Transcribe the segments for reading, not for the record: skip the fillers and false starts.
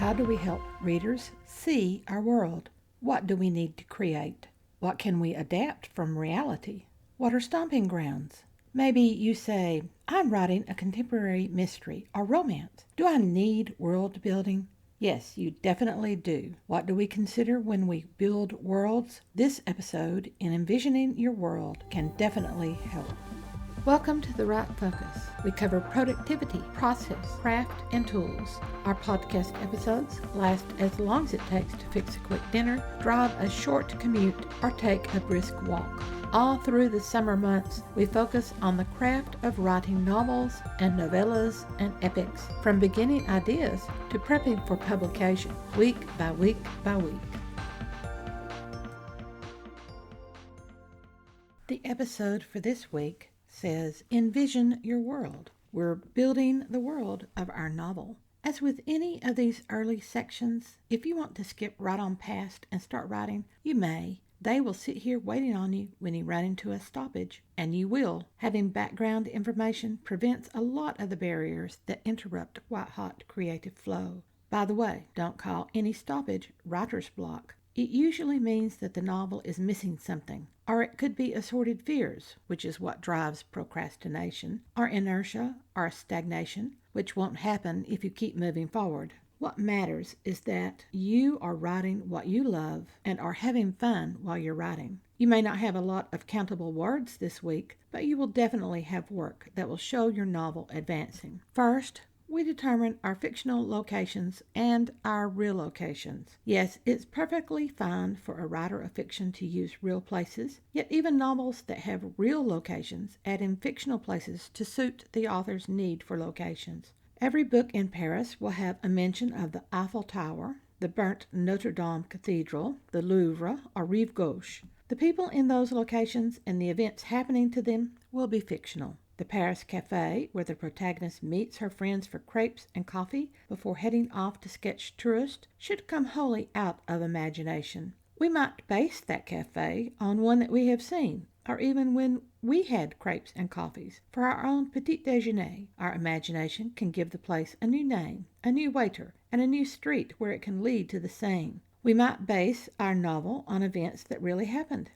How do we help readers see our world? What do we need to create? What can we adapt from reality? What are stomping grounds? Maybe you say, I'm writing a contemporary mystery or romance. Do I need world building? Yes, you definitely do. What do we consider when we build worlds? This episode in Envisioning Your World can definitely help. Welcome to The Right Focus. We cover productivity, process, craft, and tools. Our podcast episodes last as long as it takes to fix a quick dinner, drive a short commute, or take a brisk walk. All through the summer months, we focus on the craft of writing novels and novellas and epics, from beginning ideas to prepping for publication, week by week by week. The episode for this week says, Envision Your World. We're building the world of our novel. As with any of these early sections, if you want to skip right on past and start writing, you may. They will sit here waiting on you when you run into a stoppage, and you will. Having background information prevents a lot of the barriers that interrupt white-hot creative flow. By the way, don't call any stoppage writer's block. It usually means that the novel is missing something, or it could be assorted fears, which is what drives procrastination, or inertia, or stagnation, which won't happen if you keep moving forward. What matters is that you are writing what you love and are having fun while you're writing. You may not have a lot of countable words this week, but you will definitely have work that will show your novel advancing. First, we determine our fictional locations and our real locations. Yes, it's perfectly fine for a writer of fiction to use real places, yet even novels that have real locations add in fictional places to suit the author's need for locations. Every book in Paris will have a mention of the Eiffel Tower, the burnt Notre Dame Cathedral, the Louvre, or Rive Gauche. The people in those locations and the events happening to them will be fictional. The Paris Cafe, where the protagonist meets her friends for crepes and coffee before heading off to sketch tourists, should come wholly out of imagination. We might base that cafe on one that we have seen, or even when we had crepes and coffees. For our own petit déjeuner, our imagination can give the place a new name, a new waiter, and a new street where it can lead to the same. We might base our novel on events that really happened,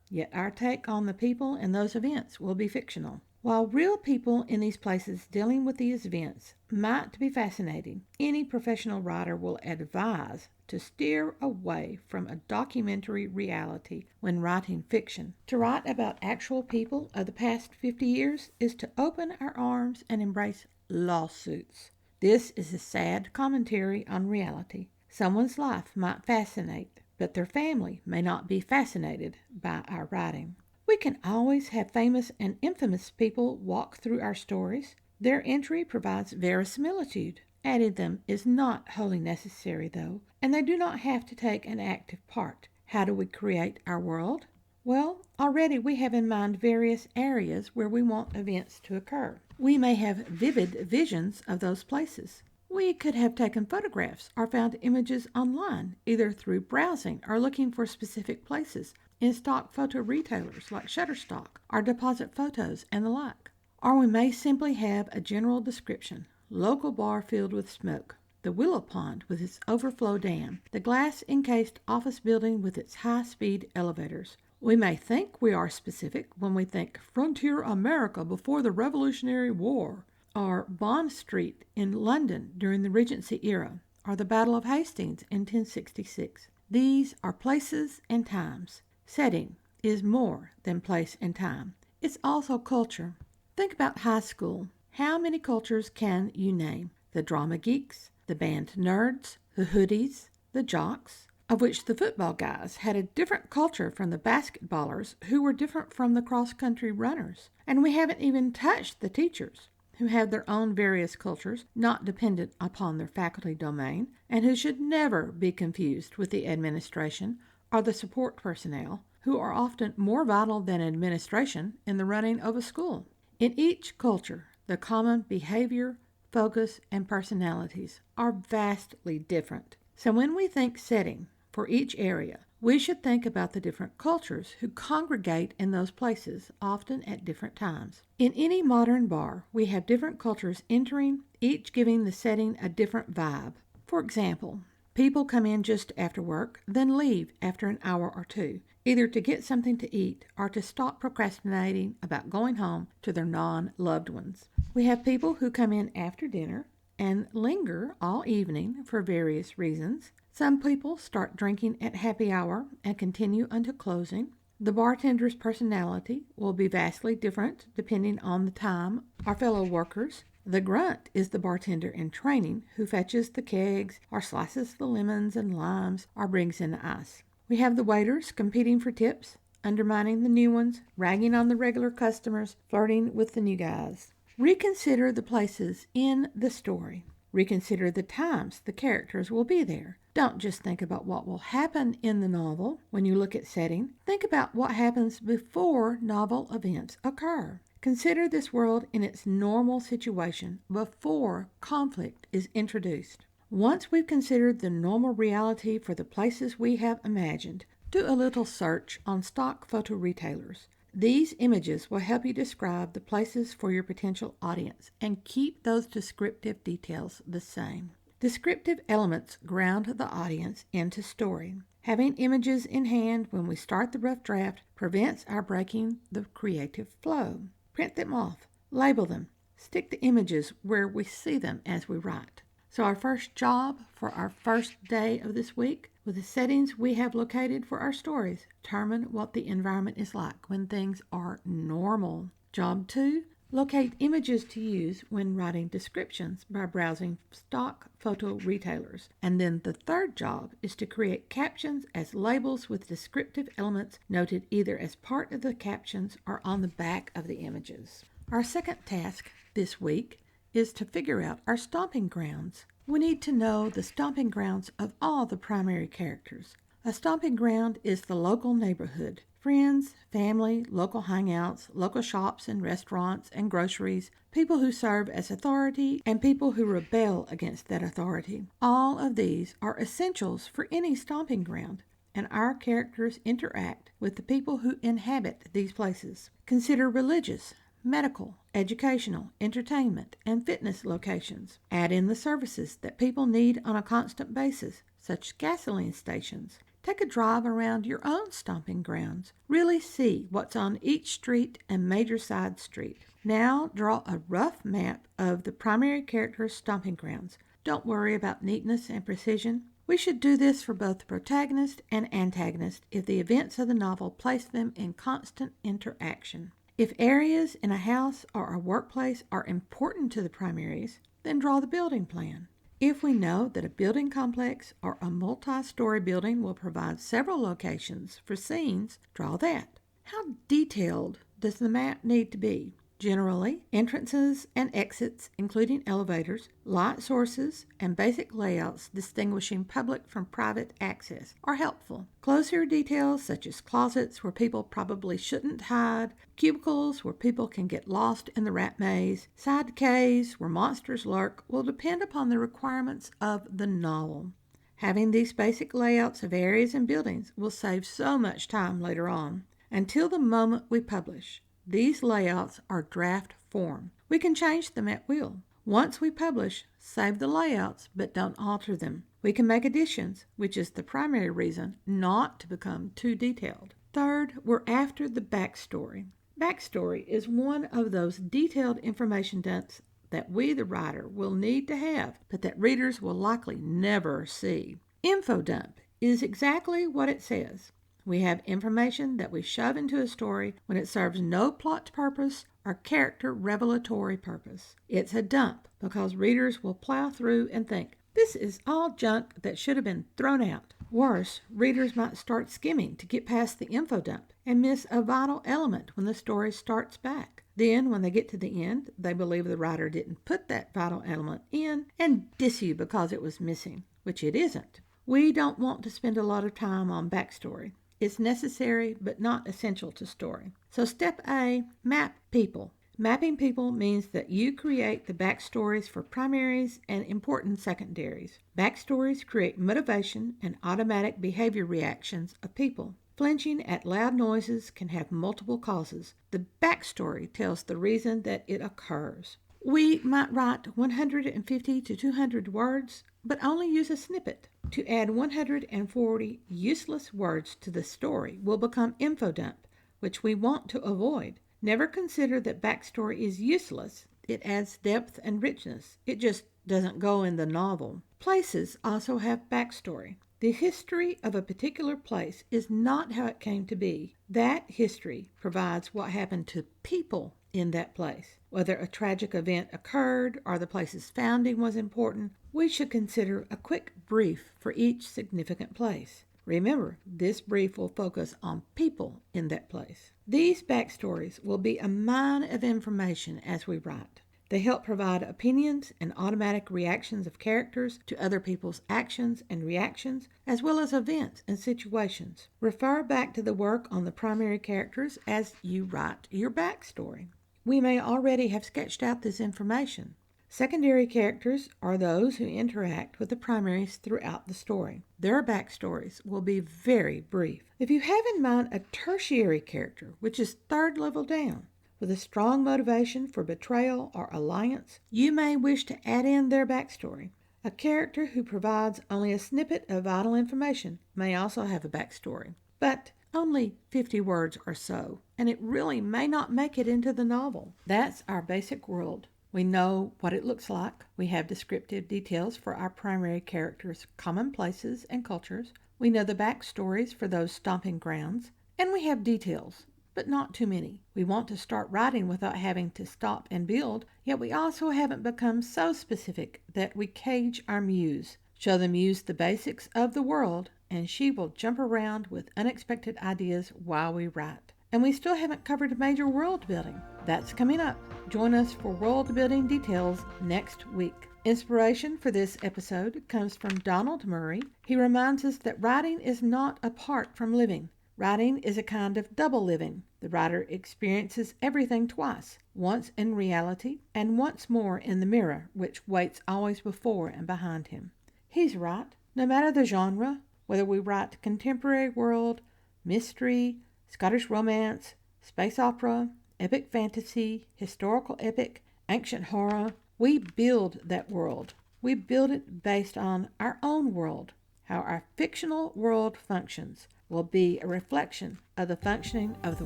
yet our take on the people in those events will be fictional. While real people in these places dealing with these events might be fascinating, any professional writer will advise to steer away from a documentary reality when writing fiction. To write about actual people of the past 50 years is to open our arms and embrace lawsuits. This is a sad commentary on reality. Someone's life might fascinate, but their family may not be fascinated by our writing. We can always have famous and infamous people walk through our stories. Their entry provides verisimilitude. Adding them is not wholly necessary, though, and they do not have to take an active part. How do we create our world? Well, already we have in mind various areas where we want events to occur. We may have vivid visions of those places. We could have taken photographs or found images online, either through browsing or looking for specific places in stock photo retailers like Shutterstock or Deposit Photos and the like. Or we may simply have a general description: local bar filled with smoke, the willow pond with its overflow dam, the glass-encased office building with its high-speed elevators. We may think we are specific when we think frontier America before the Revolutionary War, or Bond Street in London during the Regency era, or the Battle of Hastings in 1066. These are places and times. Setting is more than place and time. It's also culture. Think about high school. How many cultures can you name? The drama geeks, the band nerds, the hoodies, the jocks, of which the football guys had a different culture from the basketballers who were different from the cross-country runners. And we haven't even touched the teachers, who have their own various cultures, not dependent upon their faculty domain, and who should never be confused with the administration or the support personnel, who are often more vital than administration in the running of a school. In each culture, the common behavior, focus, and personalities are vastly different. So when we think setting for each area, we should think about the different cultures who congregate in those places, often at different times. In any modern bar, we have different cultures entering, each giving the setting a different vibe. For example, people come in just after work, then leave after an hour or two, either to get something to eat or to stop procrastinating about going home to their non-loved ones. We have people who come in after dinner and linger all evening for various reasons. Some people start drinking at happy hour and continue until closing. The bartender's personality will be vastly different depending on the time our fellow workers. The grunt is the bartender in training who fetches the kegs or slices the lemons and limes or brings in the ice. We have the waiters competing for tips, undermining the new ones, ragging on the regular customers, flirting with the new guys. Reconsider the places in the story. Reconsider the times the characters will be there. Don't just think about what will happen in the novel when you look at setting. Think about what happens before novel events occur. Consider this world in its normal situation before conflict is introduced. Once we've considered the normal reality for the places we have imagined, do a little search on stock photo retailers. These images will help you describe the places for your potential audience and keep those descriptive details the same. Descriptive elements ground the audience into story. Having images in hand when we start the rough draft prevents our breaking the creative flow. Print them off, label them, stick the images where we see them as we write. So our first job for our first day of this week, with the settings we have located for our stories, determine what the environment is like when things are normal. Job 2, locate images to use when writing descriptions by browsing stock photo retailers. And then the third job is to create captions as labels with descriptive elements noted either as part of the captions or on the back of the images. Our second task this week is to figure out our stomping grounds. We need to know the stomping grounds of all the primary characters. A stomping ground is the local neighborhood. Friends, family, local hangouts, local shops and restaurants and groceries, people who serve as authority, and people who rebel against that authority. All of these are essentials for any stomping ground, and our characters interact with the people who inhabit these places. Consider religious, medical, educational, entertainment, and fitness locations. Add in the services that people need on a constant basis, such as gasoline stations. Take a drive around your own stomping grounds. Really see what's on each street and major side street. Now draw a rough map of the primary character's stomping grounds. Don't worry about neatness and precision. We should do this for both the protagonist and antagonist if the events of the novel place them in constant interaction. If areas in a house or a workplace are important to the primaries, then draw the building plan. If we know that a building complex or a multi-story building will provide several locations for scenes, draw that. How detailed does the map need to be? Generally, entrances and exits, including elevators, light sources, and basic layouts distinguishing public from private access are helpful. Closer details such as closets where people probably shouldn't hide, cubicles where people can get lost in the rat maze, side caves where monsters lurk will depend upon the requirements of the novel. Having these basic layouts of areas and buildings will save so much time later on. Until the moment we publish, these layouts are draft form. We can change them at will. Once we publish, save the layouts, but don't alter them. We can make additions, which is the primary reason not to become too detailed. Third, we're after the backstory. Backstory is one of those detailed information dumps that we, the writer, will need to have, but that readers will likely never see. Info dump is exactly what it says. We have information that we shove into a story when it serves no plot purpose or character revelatory purpose. It's a dump because readers will plow through and think, this is all junk that should have been thrown out. Worse, readers might start skimming to get past the info dump and miss a vital element when the story starts back. Then, when they get to the end, they believe the writer didn't put that vital element in and diss you because it was missing, which it isn't. We don't want to spend a lot of time on backstory. It's necessary but not essential to story. So step A, map people. Mapping people means that you create the backstories for primaries and important secondaries. Backstories create motivation and automatic behavior reactions of people. Flinching at loud noises can have multiple causes. The backstory tells the reason that it occurs. We might write 150 to 200 words, but only use a snippet. To add 140 useless words to the story will become infodump, which we want to avoid. Never consider that backstory is useless. It adds depth and richness. It just doesn't go in the novel. Places also have backstory. The history of a particular place is not how it came to be. That history provides what happened to people in that place. Whether a tragic event occurred or the place's founding was important, we should consider a quick brief for each significant place. Remember, this brief will focus on people in that place. These backstories will be a mine of information as we write. They help provide opinions and automatic reactions of characters to other people's actions and reactions, as well as events and situations. Refer back to the work on the primary characters as you write your backstory. We may already have sketched out this information. Secondary characters are those who interact with the primaries throughout the story. Their backstories will be very brief. If you have in mind a tertiary character, which is third level down, with a strong motivation for betrayal or alliance, you may wish to add in their backstory. A character who provides only a snippet of vital information may also have a backstory, but only 50 words or so, and it really may not make it into the novel. That's our basic world. We know what it looks like. We have descriptive details for our primary characters' common places and cultures. We know the backstories for those stomping grounds, and we have details, but not too many. We want to start writing without having to stop and build, yet we also haven't become so specific that we cage our muse. Show the muse the basics of the world, and she will jump around with unexpected ideas while we write. And we still haven't covered major world building. That's coming up. Join us for world building details next week. Inspiration for this episode comes from Donald Murray. He reminds us that writing is not apart from living. Writing is a kind of double living. The writer experiences everything twice, once in reality and once more in the mirror, which waits always before and behind him. He's right. No matter the genre, whether we write contemporary world, mystery, Scottish romance, space opera, epic fantasy, historical epic, ancient horror, we build that world. We build it based on our own world. How our fictional world functions will be a reflection of the functioning of the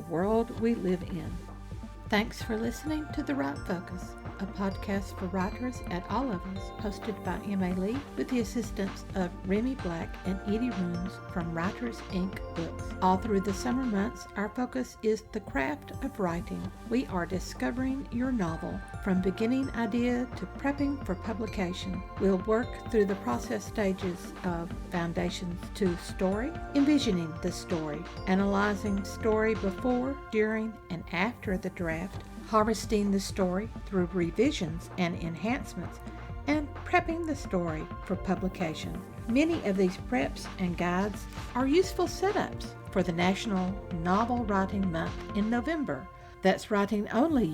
world we live in. Thanks for listening to The Write Focus, a podcast for writers at all levels, hosted by M.A. Lee with the assistance of Remy Black and Edie Rooms from Writers Inc. Books. All through the summer months, our focus is the craft of writing. We are discovering your novel from beginning idea to prepping for publication. We'll work through the process stages of foundations to story, envisioning the story, analyzing story before, during, and after the draft, harvesting the story through revisions and enhancements, and prepping the story for publication. Many of these preps and guides are useful setups for the National Novel Writing Month in November. That's writing only,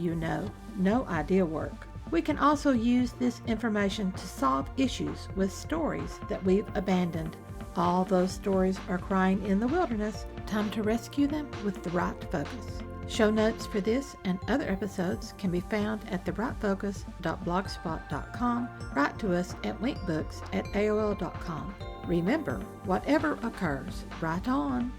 no idea work. We can also use this information to solve issues with stories that we've abandoned. All those stories are crying in the wilderness. Time to rescue them with the right focus. Show notes for this and other episodes can be found at thewritefocus.blogspot.com. Write to us at winkbooks@aol.com. Remember, whatever occurs, write on.